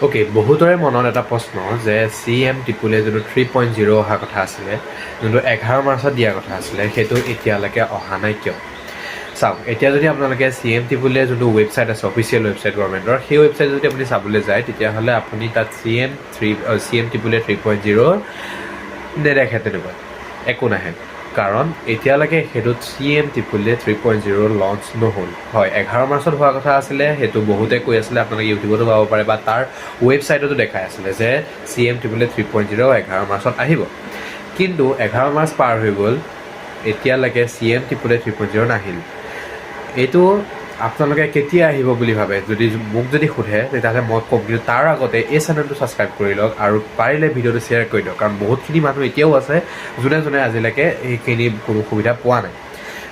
Okay, বহুতৰে মনত এটা প্ৰশ্ন যে CM টিপুলে যোনটো 3.0 অহা কথা আছিলে, যোনটো 11 মাৰ্চত দিয়া কথা আছিলে, সেইটো এতিয়ালৈকে অহা নাই কিয়? চাওক, এতিয়া যদি আপোনালোকে CM টিপুলে যোনটো ৱেবছাইট আছে, অফিচিয়েল ৱেবছাইট গভৰ্ণমেণ্টৰ, সেই ৱেবছাইট যদি আপুনি চাবলৈ যায়, তেতিয়াহ'লে আপুনি তাত CM টিপুলে 3.0 নেদেখে তেনেকুৱা একো নাহে। কাৰণ এতিয়ালৈকে সেইটোত CM টিপুলে 3.0 লঞ্চ নহ'ল। হয়, 11 মাৰ্চত হোৱা কথা আছিলে, সেইটো বহুতে কৈ আছিলে, আপোনালোকে ইউটিউবতো পাব পাৰে বা তাৰ ৱেবছাইটতো দেখাই আছিলে যে CM টিপুলে 3.0 11 মাৰ্চত আহিব। কিন্তু 11 মাৰ্চ পাৰ হৈ গ'ল, এতিয়ালৈকে CM টিপুলে 3.0 নাহিল। এইটো আপোনালোকে কেতিয়া আহিব বুলি ভাবে, মোক যদি সোধে তেতিয়াহ'লে মই ক'ম, কিন্তু তাৰ আগতে এই চেনেলটো ছাবস্ক্ৰাইব কৰি লওক আৰু পাৰিলে ভিডিঅ'টো শ্বেয়াৰ কৰি দিয়ক। কাৰণ বহুতখিনি মানুহ এতিয়াও আছে যোনে আজিলৈকে এইখিনি কোনো সুবিধা পোৱা নাই।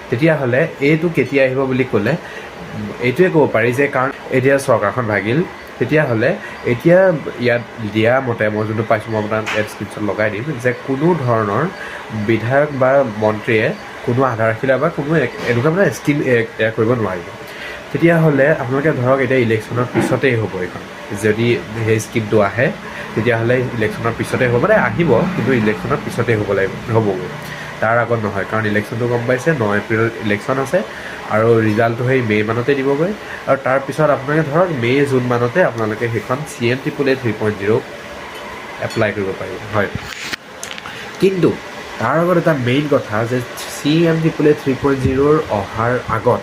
তেতিয়াহ'লে এইটো কেতিয়া আহিব বুলি ক'লে এইটোৱে ক'ব পাৰি যে কাৰণ এতিয়া চৰকাৰখন ভাগিল, তেতিয়াহ'লে এতিয়া ইয়াত দিয়া মতে মই যোনটো পাইছোঁ, মই আপোনাক স্ক্ৰীনশ্বট লগাই দিম, যে কোনো ধৰণৰ বিধায়ক বা মন্ত্ৰীয়ে কোনো আধাৰশিলা বা কোনো এনেকুৱা মানে স্কিম তৈয়াৰ কৰিব নোৱাৰিব। তেতিয়াহ'লে আপোনালোকে ধৰক এতিয়া ইলেকশ্যনৰ পিছতেই হ'ব এইখন, যদি সেই স্কিমটো আহে তেতিয়াহ'লে ইলেকশ্যনৰ পিছতেই হ'ব, মানে আহিব কিন্তু ইলেকশ্যনৰ পিছতেই হ'বগৈ, তাৰ আগত নহয়। কাৰণ ইলেকশ্যনটো গম পাইছে 9 এপ্ৰিলত ইলেকশ্যন আছে আৰু ৰিজাল্টটো সেই মে' মানতে দিবগৈ, আৰু তাৰপিছত আপোনালোকে ধৰক মে' জুন মানতে আপোনালোকে সেইখন CM টিপুলে 3.0 এপ্লাই কৰিব পাৰিব। হয়, কিন্তু তাৰ আগত এটা মেইন কথা যে CM টিপুলে 3.0 অহাৰ আগত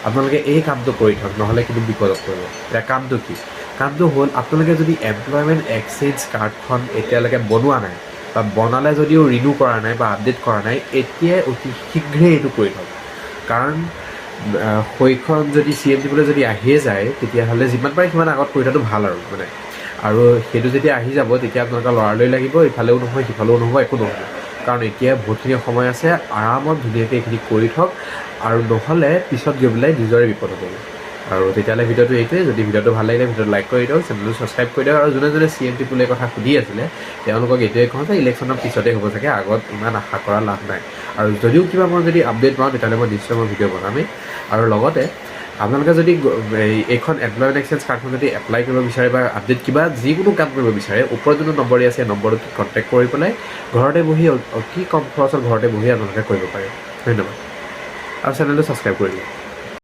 আপোনালোকে এই কামটো কৰি থওক, নহ'লে কিন্তু বিপদত পৰিব। এতিয়া কামটো কি? কামটো হ'ল আপোনালোকে যদি এমপ্লয়মেণ্ট এক্সচেঞ্জ কাৰ্ডখন এতিয়ালৈকে বনোৱা নাই বা বনালে যদিও ৰিনিউ কৰা নাই বা আপডেট কৰা নাই, এতিয়াই অতি শীঘ্ৰেই এইটো কৰি থওক। কাৰণ সেইখন যদি CM টিপুলে যদি আহিয়ে যায়, তেতিয়াহ'লে যিমান পাৰে সিমান আগত কৰি থোৱাটো ভাল আৰু মানে। আৰু সেইটো যেতিয়া আহি যাব তেতিয়া আপোনালোকৰ লৰালৰি লাগিব, ইফালেও নহয় সিফালেও নহ'ব, একো নহ'ব। কাৰণ এতিয়া বহুতখিনি সময় আছে, আৰামত ধুনীয়াকৈ এইখিনি কৰি থওক, আৰু নহ'লে পিছত গৈ পেলাই নিজৰে বিপদ হ'ব। আৰু তেতিয়াহ'লে ভিডিঅ'টো এইটোৱে। যদি ভিডিঅ'টো ভাল লাগিলে ভিডিঅ'টো লাইক কৰি দিয়ক, চেনেলটো ছাবস্ক্ৰাইব কৰি দিয়ক, আৰু যোনে CM টিপুলে কথা সুধি আছিলে তেওঁলোকক এইটোৱে কওঁ যে ইলেকশ্যনৰ পিছতে হ'ব চাগে, আগত ইমান আশা কৰা লাভ নাই। আৰু যদিও কিবা মই যদি আপডেট পাওঁ তেতিয়াহ'লে মই নিশ্চয় ভিডিঅ' বনামেই। আৰু লগতে আপোনালোকে যদি এইখন এমপ্লয়মেণ্ট এক্সচেঞ্জ কাৰ্ডখন যদি এপ্লাই কৰিব বিচাৰে বা আপডেট কিবা যিকোনো কাম কৰিব বিচাৰে, ওপৰত যোনটো নম্বৰ আছে সেই নম্বৰটোত কণ্টেক্ট কৰি পেলাই ঘৰতে বহি অতি কম খৰচত ঘৰতে বহি আপোনালোকে কৰিব পাৰে। ধন্যবাদ, আৰু চেনেলটো ছাবস্ক্ৰাইব কৰি দিয়ক।